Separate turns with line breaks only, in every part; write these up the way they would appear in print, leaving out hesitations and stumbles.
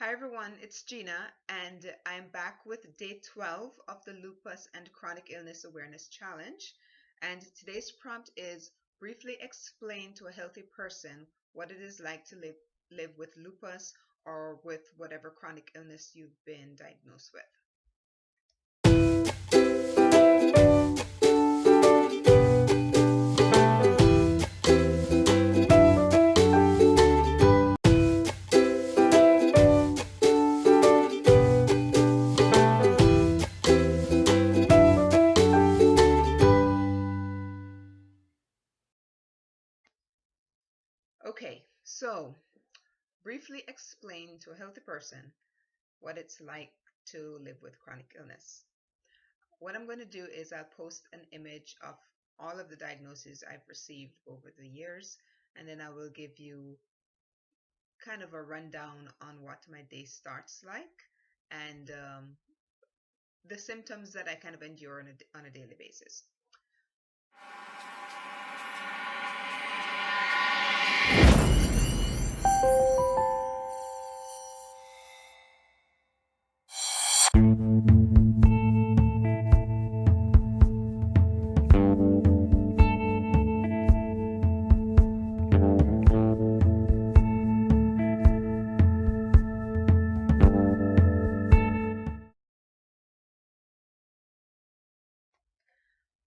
Hi everyone, it's Gina, and I'm back with day 12 of the Lupus and Chronic Illness Awareness Challenge. And today's prompt is briefly explain to a healthy person what it is like to live with lupus or with whatever chronic illness you've been diagnosed with. Okay, so briefly explain to a healthy person what it's like to live with chronic illness. What I'm going to do is I'll post an image of all of the diagnoses I've received over the years, and then I will give you kind of a rundown on what my day starts like and the symptoms that I kind of endure on a daily basis.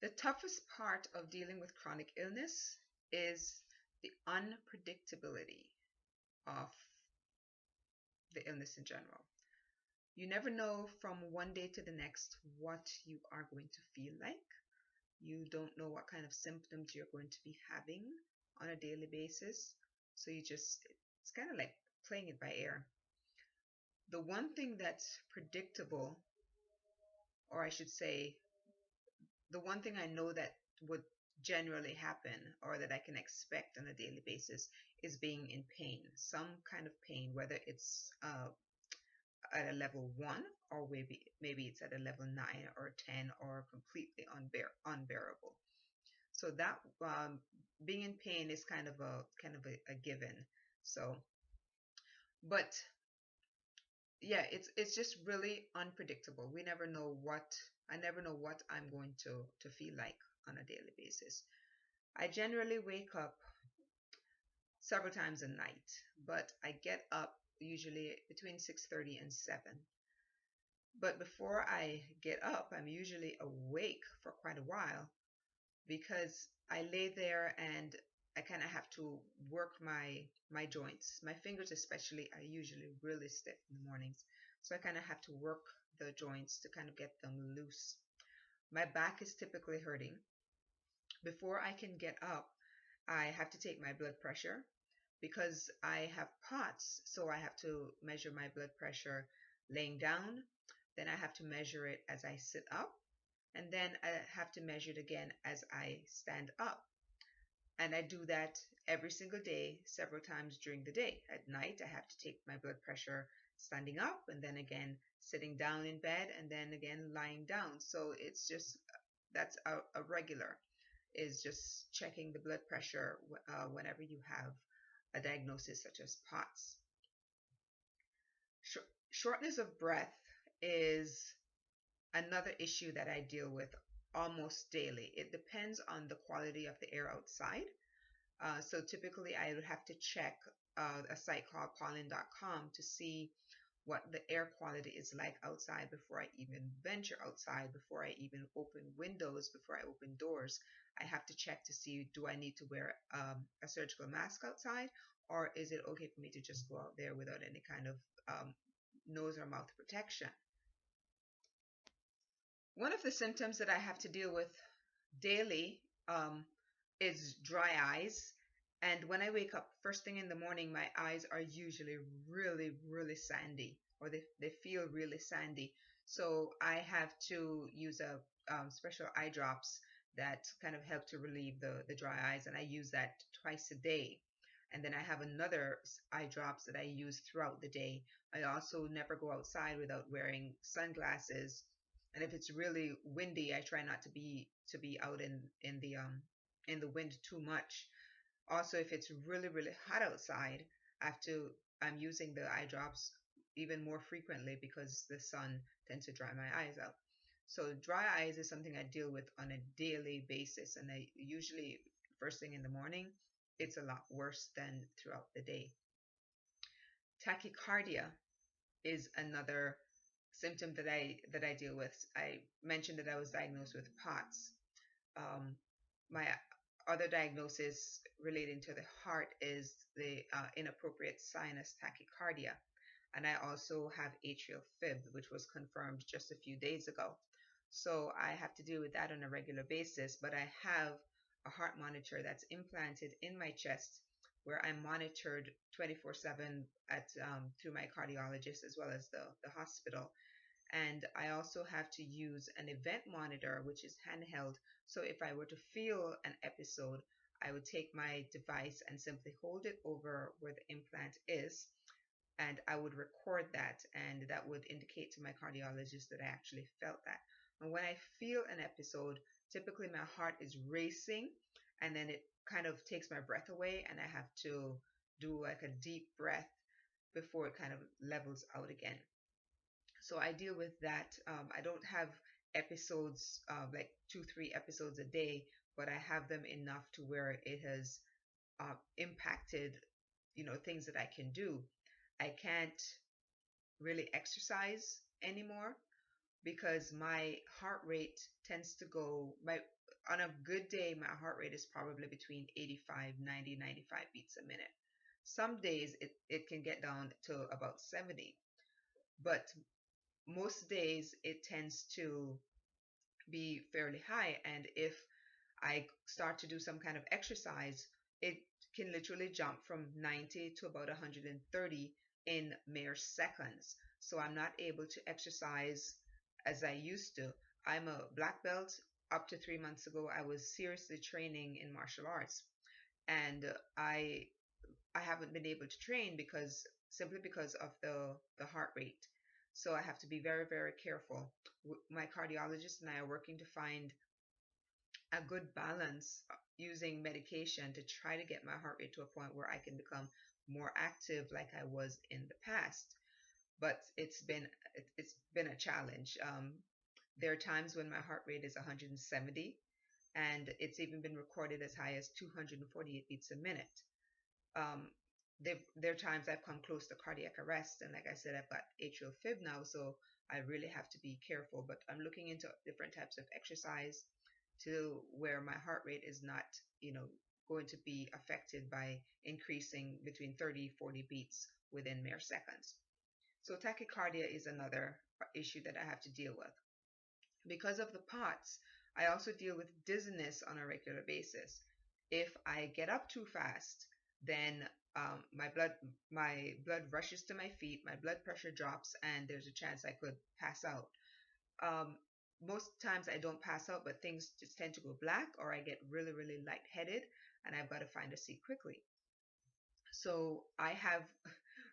The toughest part of dealing with chronic illness is the unpredictability of the illness in general. You never know from one day to the next what you are going to feel like. You don't know what kind of symptoms you're going to be having on a daily basis. So it's kind of like playing it by ear. The one thing that's predictable, or I should say, the one thing I know that would generally happen or that I can expect on a daily basis is being in pain, some kind of pain, whether it's at a level 1 or maybe it's at a level 9 or 10 or completely unbearable. So that being in pain is kind of a given. So, but yeah, it's just really unpredictable. We never know what I never know what I'm going to feel like on a daily basis. I generally wake up several times a night, but I get up usually between 6:30 and 7. But before I get up, I'm usually awake for quite a while because I lay there and I kind of have to work my joints. My fingers especially are usually really stiff in the mornings. So I kind of have to work the joints to kind of get them loose. My back is typically hurting. Before I can get up, I have to take my blood pressure because I have POTS, so I have to measure my blood pressure laying down. Then I have to measure it as I sit up, and then I have to measure it again as I stand up. And I do that every single day, several times during the day. At night, I have to take my blood pressure standing up, and then again sitting down in bed, and then again lying down. So it's just that's a regular is just checking the blood pressure whenever you have a diagnosis such as POTS. Shortness of breath is another issue that I deal with almost daily. It depends on the quality of the air outside. So typically, I would have to check a site called pollen.com to see what the air quality is like outside before I even venture outside, before I even open windows, before I open doors. I have to check to see, do I need to wear a surgical mask outside, or is it okay for me to just go out there without any kind of nose or mouth protection? One of the symptoms that I have to deal with daily is dry eyes. And when I wake up first thing in the morning, my eyes are usually really, really sandy, or they feel really sandy. So I have to use a special eye drops that kind of help to relieve the dry eyes. And I use that twice a day. And then I have another eye drops that I use throughout the day. I also never go outside without wearing sunglasses, and if it's really windy, I try not to be out in the wind too much. Also, if it's really hot outside, I have to I'm using the eye drops even more frequently because the sun tends to dry my eyes out. So dry eyes is something I deal with on a daily basis, and I usually first thing in the morning. It's a lot worse than throughout the day. Tachycardia is another symptom that I deal with. I mentioned that I was diagnosed with POTS. My other diagnosis relating to the heart is the inappropriate sinus tachycardia, and I also have atrial fib, which was confirmed just a few days ago. So I have to deal with that on a regular basis, but I have a heart monitor that's implanted in my chest where I'm monitored 24/7 at through my cardiologist as well as the hospital. And I also have to use an event monitor, which is handheld. So if I were to feel an episode, I would take my device and simply hold it over where the implant is, and I would record that, and that would indicate to my cardiologist that I actually felt that. And when I feel an episode, typically my heart is racing, and then it kind of takes my breath away, and I have to do like a deep breath before it kind of levels out again. So I deal with that. I don't have episodes, like 2, 3 episodes a day, but I have them enough to where it has impacted, things that I can do. I can't really exercise anymore because my heart rate tends to go my on a good day my heart rate is probably between 85, 90, 95 beats a minute. Some days it can get down to about 70, but most days it tends to be fairly high. And if I start to do some kind of exercise, it can literally jump from 90 to about 130 in mere seconds. So I'm not able to exercise as I used to. I'm a black belt. Up to 3 months ago, I was seriously training in martial arts, and I haven't been able to train because simply because of the heart rate. So I have to be very, very careful. My cardiologist and I are working to find a good balance using medication to try to get my heart rate to a point where I can become more active like I was in the past. But it's been a challenge. There are times when my heart rate is 170, and it's even been recorded as high as 248 beats a minute. Um, there are times I've come close to cardiac arrest, and like I said, I've got atrial fib now, so I really have to be careful. But I'm looking into different types of exercise to where my heart rate is not, going to be affected by increasing between 30, 40 beats within mere seconds. So tachycardia is another issue that I have to deal with. Because of the POTS, I also deal with dizziness on a regular basis. If I get up too fast, then my blood rushes to my feet, my blood pressure drops, and there's a chance I could pass out. Um, Most times I don't pass out, but things just tend to go black, or I get really, really lightheaded, and I've got to find a seat quickly. So I have,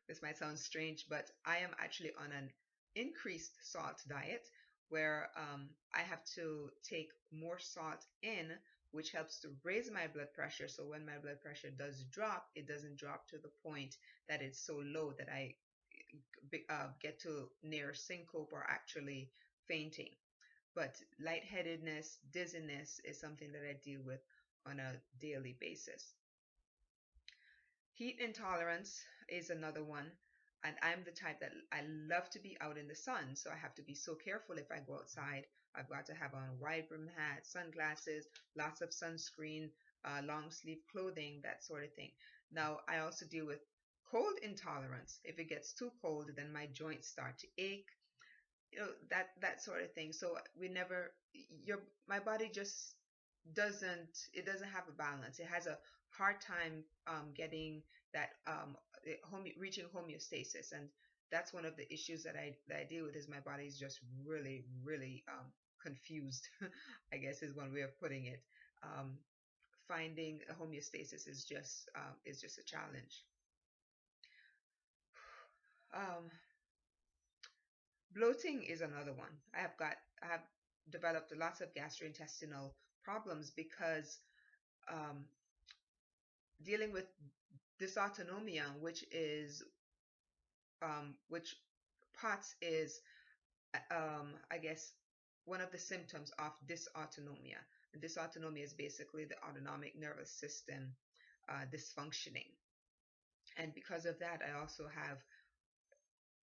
this might sound strange, but I am actually on an increased salt diet where I have to take more salt in, which helps to raise my blood pressure. So when my blood pressure does drop, it doesn't drop to the point that it's so low that I get to near syncope or actually fainting. But lightheadedness, dizziness is something that I deal with on a daily basis. Heat intolerance is another one. And I'm the type that I love to be out in the sun. So I have to be so careful if I go outside. I've got to have on a wide brim hat, sunglasses, lots of sunscreen, long sleeve clothing, that sort of thing. Now, I also deal with cold intolerance. If it gets too cold, then my joints start to ache, that sort of thing. So we never your my body just doesn't have a balance. It has a hard time getting that reaching homeostasis, and that's one of the issues that I deal with. Is my body is just really, really confused. I guess is one way of putting it. um, Finding a homeostasis is just a challenge. um, Bloating is another one. I have developed lots of gastrointestinal problems because um, dealing with dysautonomia, which POTS is, I guess, one of the symptoms of dysautonomia. And dysautonomia is basically the autonomic nervous system dysfunctioning. And because of that, I also have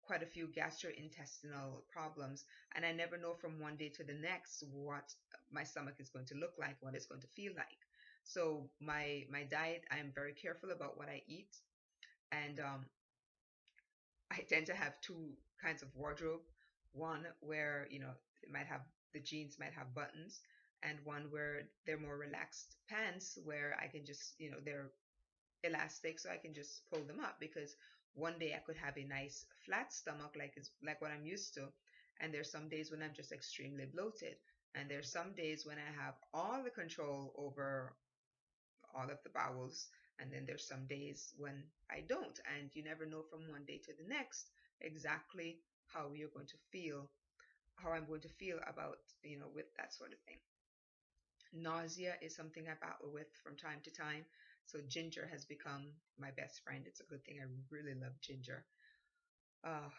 quite a few gastrointestinal problems, and I never know from one day to the next what my stomach is going to look like, what it's going to feel like. So my diet, I'm very careful about what I eat, and I tend to have two kinds of wardrobe. One where it might have the jeans might have buttons, and one where they're more relaxed pants where I can just they're elastic, so I can just pull them up, because one day I could have a nice flat stomach like it's like what I'm used to, and there's some days when I'm just extremely bloated, and there's some days when I have all the control over all of the bowels, and then there's some days when I don't, and you never know from one day to the next exactly how you're going to feel, how I'm going to feel about with that sort of thing. Nausea is something I battle with from time to time. So ginger has become my best friend. It's a good thing. I really love ginger. Uh,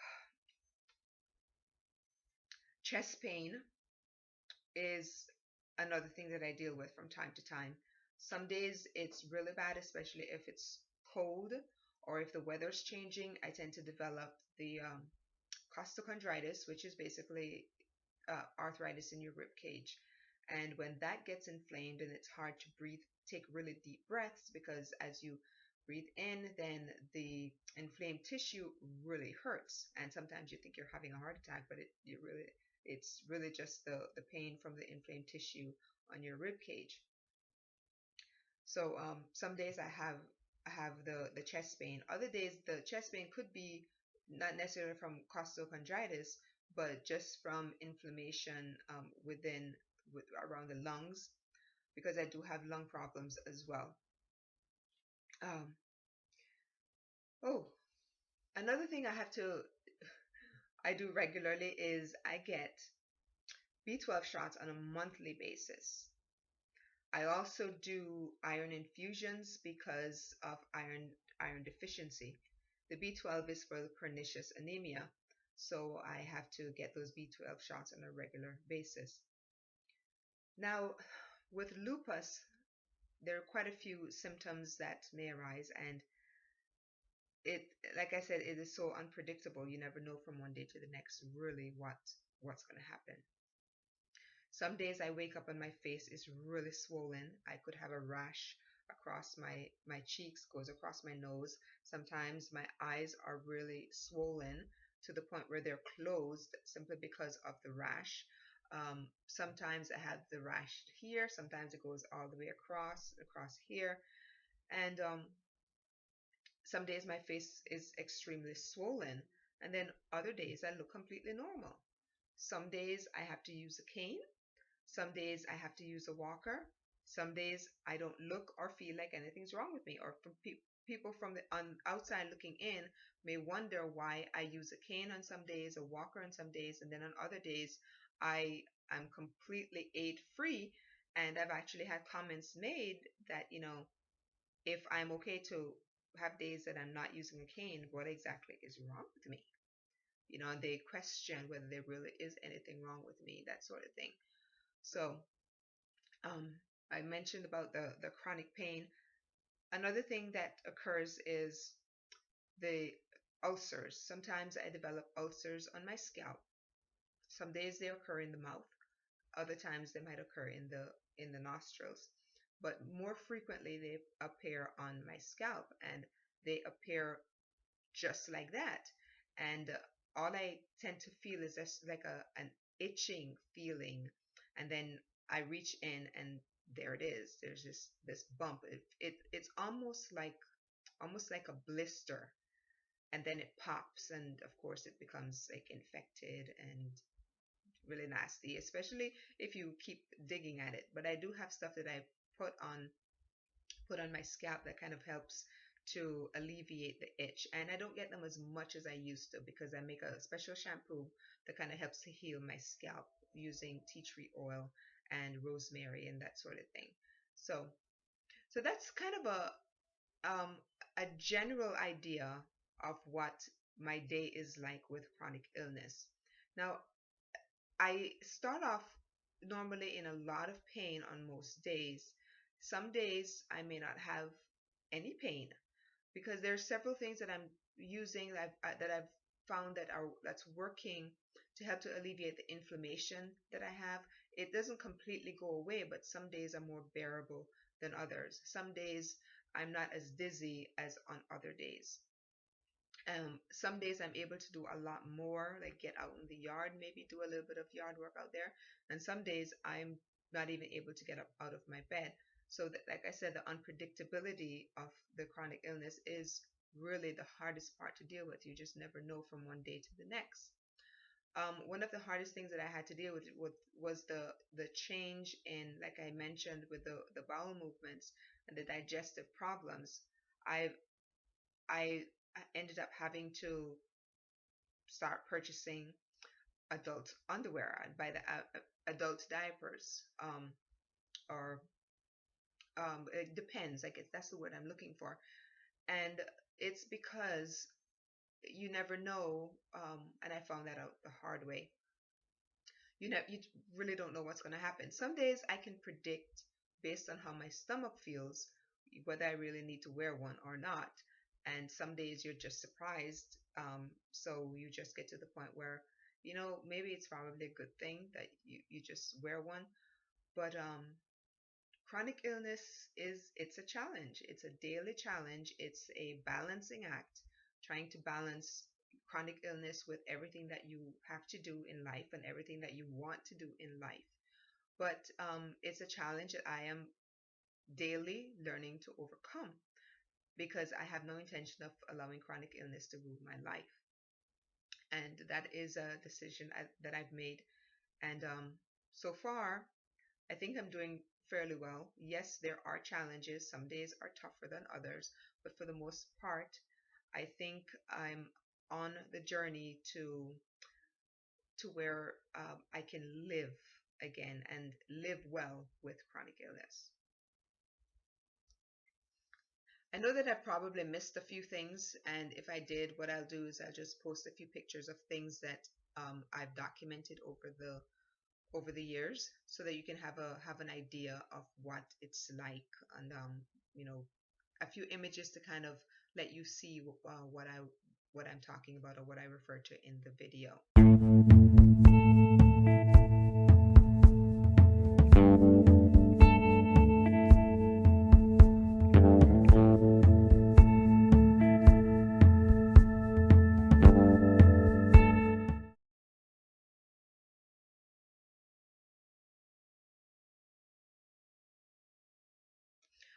Chest pain is another thing that I deal with from time to time. Some days it's really bad, especially if it's cold or if the weather's changing. I tend to develop the costochondritis, which is basically arthritis in your rib cage. And when that gets inflamed and it's hard to breathe, take really deep breaths, because as you breathe in, then the inflamed tissue really hurts. And sometimes you think you're having a heart attack, but it's really just the pain from the inflamed tissue on your rib cage. So some days I have the chest pain. Other days the chest pain could be not necessarily from costochondritis, but just from inflammation around the lungs, because I do have lung problems as well. Um, oh, another thing I do regularly is I get B12 shots on a monthly basis. I also do iron infusions because of iron deficiency. The B12 is for the pernicious anemia, so I have to get those B12 shots on a regular basis. Now, with lupus, there are quite a few symptoms that may arise, and it, like I said, it is so unpredictable. You never know from one day to the next really what's going to happen. Some days I wake up and my face is really swollen. I could have a rash across my cheeks, goes across my nose. Sometimes my eyes are really swollen to the point where they're closed simply because of the rash. Sometimes I have the rash here. Sometimes it goes all the way across here. And some days my face is extremely swollen. And then other days I look completely normal. Some days I have to use a cane. Some days I have to use a walker. Some days I don't look or feel like anything's wrong with me. Or from people from the outside looking in may wonder why I use a cane on some days, a walker on some days, and then on other days I am completely aid free. And I've actually had comments made that, if I'm okay to have days that I'm not using a cane, what exactly is wrong with me? And they question whether there really is anything wrong with me, that sort of thing. So um, I mentioned about the chronic pain. Another thing that occurs is the ulcers. Sometimes I develop ulcers on my scalp. Some days they occur in the mouth. Other times they might occur in the nostrils. But more frequently they appear on my scalp, and they appear just like that. And all I tend to feel is just like an itching feeling, and then I reach in and there it is. There's this bump. It's almost like a blister, and then it pops, and of course it becomes like infected and really nasty, especially if you keep digging at it. But I do have stuff that I put on my scalp that kind of helps to alleviate the itch. And I don't get them as much as I used to, because I make a special shampoo that kind of helps to heal my scalp using tea tree oil and rosemary and that sort of thing. So that's kind of a general idea of what my day is like with chronic illness. Now, I start off normally in a lot of pain on most days. Some days I may not have any pain because there are several things that I'm using that I've found that's working to help to alleviate the inflammation that I have. It doesn't completely go away, but some days are more bearable than others. Some days I'm not as dizzy as on other days. Some days I'm able to do a lot more, like get out in the yard, maybe do a little bit of yard work out there. And some days I'm not even able to get up out of my bed. So that, like I said, the unpredictability of the chronic illness is really the hardest part to deal with. You just never know from one day to the next. One of the hardest things that I had to deal with was the change in, like I mentioned, with the bowel movements and the digestive problems. I I ended up having to start purchasing adult underwear and buy the adult diapers. Or It depends. I guess that's the word I'm looking for. And it's because you never know. And I found that out the hard way. You really don't know what's going to happen. Some days I can predict based on how my stomach feels whether I really need to wear one or not. And some days you're just surprised. So you just get to the point where, maybe it's probably a good thing that you just wear one. But chronic illness it's a challenge. It's a daily challenge. It's a balancing act, trying to balance chronic illness with everything that you have to do in life and everything that you want to do in life. But it's a challenge that I am daily learning to overcome because I have no intention of allowing chronic illness to rule my life. And that is a decision that I've made. And so far, I think I'm doing fairly well. Yes, there are challenges. Some days are tougher than others, but for the most part, I think I'm on the journey to where I can live again and live well with chronic illness. I know that I probably missed a few things, and if I did, what I'll do is I'll just post a few pictures of things that I've documented over the years, so that you can have an idea of what it's like, and a few images to kind of let you see what I'm talking about or what I refer to in the video.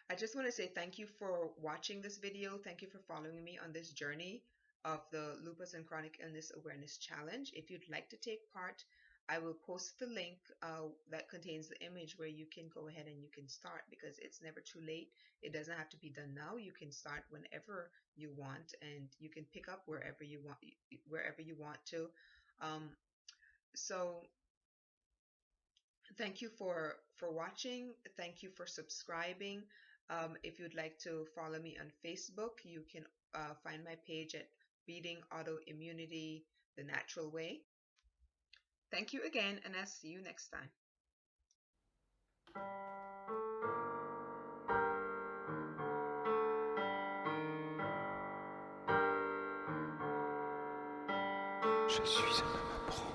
I just want to say thank you for watching this video. Thank you for following me on this journey of the Lupus and Chronic Illness Awareness Challenge. If you'd like to take part, I will post the link that contains the image where you can go ahead and you can start, because it's never too late. It doesn't have to be done now. You can start whenever you want, and you can pick up wherever you want to. Um, so thank you for watching. Thank you for subscribing. If you'd like to follow me on Facebook, you can find my page at Beating Autoimmunity the Natural Way. Thank you again, and I'll see you next time.
Je suis un homme à prendre.